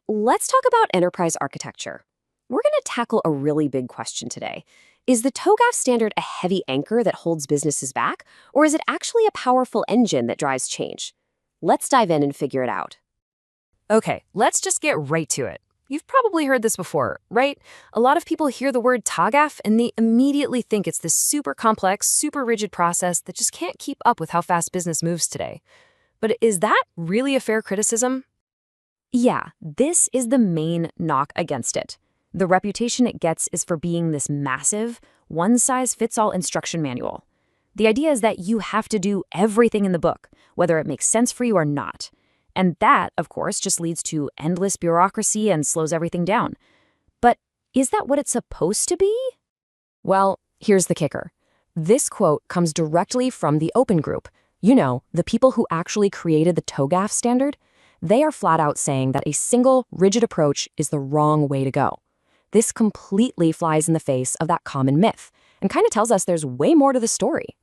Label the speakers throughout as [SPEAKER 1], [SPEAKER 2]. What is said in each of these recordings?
[SPEAKER 1] Let's talk about enterprise architecture. We're going to tackle a really big question today. Is the TOGAF standard a heavy anchor that holds businesses back, or is it actually a powerful engine that drives change? Let's dive in and figure it out.
[SPEAKER 2] Okay, let's just get right to it. You've probably heard this before, right? A lot of people hear the word TOGAF and they immediately think it's this super complex, super rigid process that just can't keep up with how fast business moves today. But is that really a fair criticism?
[SPEAKER 1] Yeah, this is the main knock against it. The reputation it gets is for being this massive, one-size-fits-all instruction manual. The idea is that you have to do everything in the book, whether it makes sense for you or not. And that, of course, just leads to endless bureaucracy and slows everything down. But is that what it's supposed to be? Well, here's the kicker. This quote comes directly from the Open Group. You know, the people who actually created the TOGAF standard. They are flat out saying that a single, rigid approach is the wrong way to go. This completely flies in the face of that common myth and kind of tells us there's way more to the story.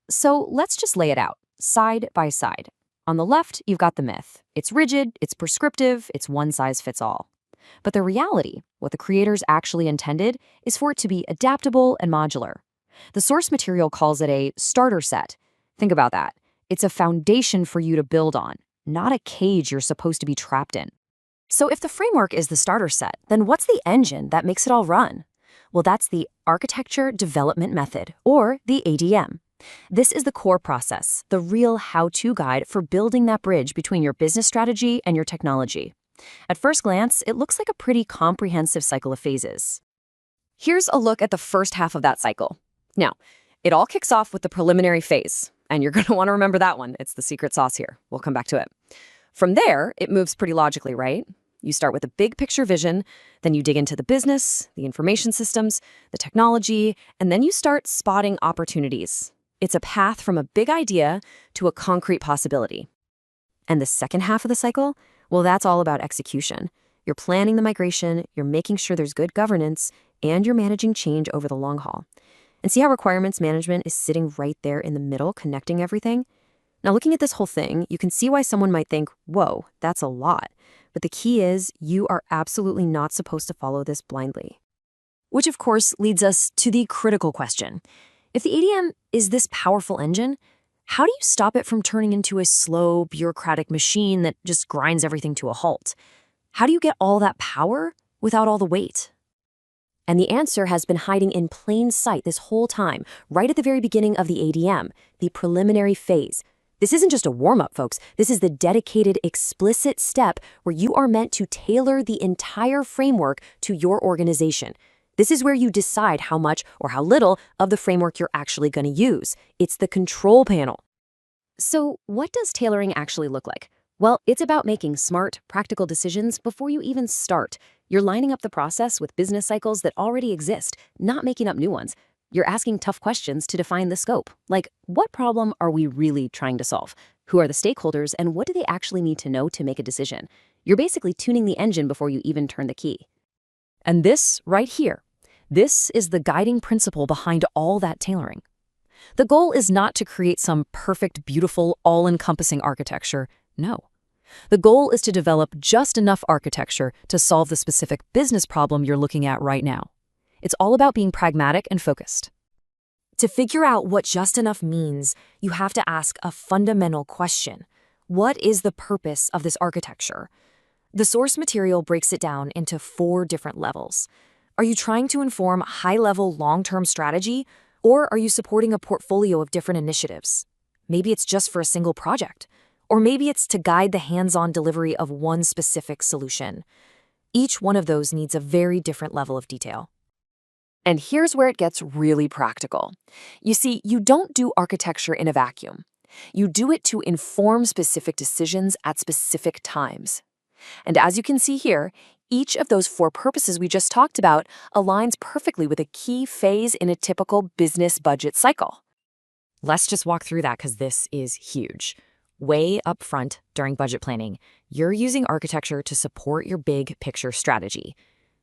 [SPEAKER 1] So let's just lay it out, side by side. On the left, you've got the myth. It's rigid, it's prescriptive, it's one size fits all. But the reality, what the creators actually intended, is for it to be adaptable and modular. The source material calls it a starter set. Think about that. It's a foundation for you to build on, not a cage you're supposed to be trapped in. So if the framework is the starter set, then what's the engine that makes it all run? Well, that's the Architecture Development Method, or the ADM. This is the core process, the real how-to guide for building that bridge between your business strategy and your technology. At first glance, it looks like a pretty comprehensive cycle of phases. Here's a look at the first half of that cycle. Now, it all kicks off with the preliminary phase, and you're going to want to remember that one. It's the secret sauce here. We'll come back to it. From there, it moves pretty logically, right? You start with a big picture vision, then you dig into the business, the information systems, the technology, and then you start spotting opportunities. It's a path from a big idea to a concrete possibility. And the second half of the cycle, well, that's all about execution. You're planning the migration, you're making sure there's good governance, and you're managing change over the long haul. And see how requirements management is sitting right there in the middle, connecting everything? Now, looking at this whole thing, you can see why someone might think, whoa, that's a lot. But the key is you are absolutely not supposed to follow this blindly. Which, of course, leads us to the critical question. If the ADM is this powerful engine, how do you stop it from turning into a slow, bureaucratic machine that just grinds everything to a halt? How do you get all that power without all the weight? And the answer has been hiding in plain sight this whole time, right at the very beginning of the ADM, the preliminary phase. This isn't just a warm-up, folks. This is the dedicated, explicit step where you are meant to tailor the entire framework to your organization. This is where you decide how much or how little of the framework you're actually going to use. It's the control panel. So what does tailoring actually look like? Well, it's about making smart, practical decisions before you even start. You're lining up the process with business cycles that already exist, not making up new ones. You're asking tough questions to define the scope, like what problem are we really trying to solve? Who are the stakeholders, and what do they actually need to know to make a decision? You're basically tuning the engine before you even turn the key. And this right here, this is the guiding principle behind all that tailoring. The goal is not to create some perfect, beautiful, all-encompassing architecture. No. The goal is to develop just enough architecture to solve the specific business problem you're looking at right now. It's all about being pragmatic and focused. To figure out what just enough means, you have to ask a fundamental question. What is the purpose of this architecture? The source material breaks it down into 4 different levels. Are you trying to inform high-level, long-term strategy, or are you supporting a portfolio of different initiatives? Maybe it's just for a single project, or maybe it's to guide the hands-on delivery of one specific solution. Each one of those needs a very different level of detail. And here's where it gets really practical. You see, you don't do architecture in a vacuum. You do it to inform specific decisions at specific times. And as you can see here, each of those 4 purposes we just talked about aligns perfectly with a key phase in a typical business budget cycle. Let's just walk through that because this is huge. Way up front during budget planning, you're using architecture to support your big picture strategy.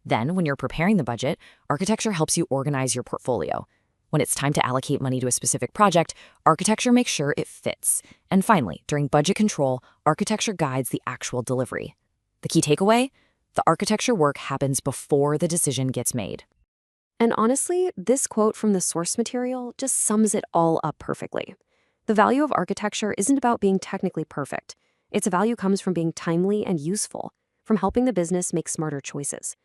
[SPEAKER 1] Then, when you're preparing the budget, architecture helps you organize your portfolio. When it's time to allocate money to a specific project, architecture makes sure it fits. And finally, during budget control, architecture guides the actual delivery. The key takeaway? The architecture work happens before the decision gets made.
[SPEAKER 2] And honestly, this quote from the source material just sums it all up perfectly. The value of architecture isn't about being technically perfect. Its value comes from being timely and useful, from helping the business make smarter choices.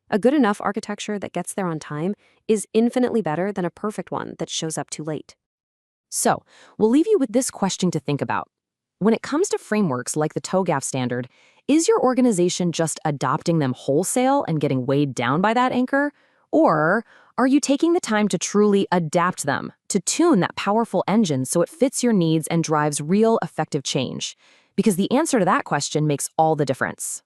[SPEAKER 2] A good enough architecture that gets there on time is infinitely better than a perfect one that shows up too late.
[SPEAKER 1] So, we'll leave you with this question to think about. When it comes to frameworks like the TOGAF standard, is your organization just adopting them wholesale and getting weighed down by that anchor? Or are you taking the time to truly adapt them, to tune that powerful engine so it fits your needs and drives real effective change? Because the answer to that question makes all the difference.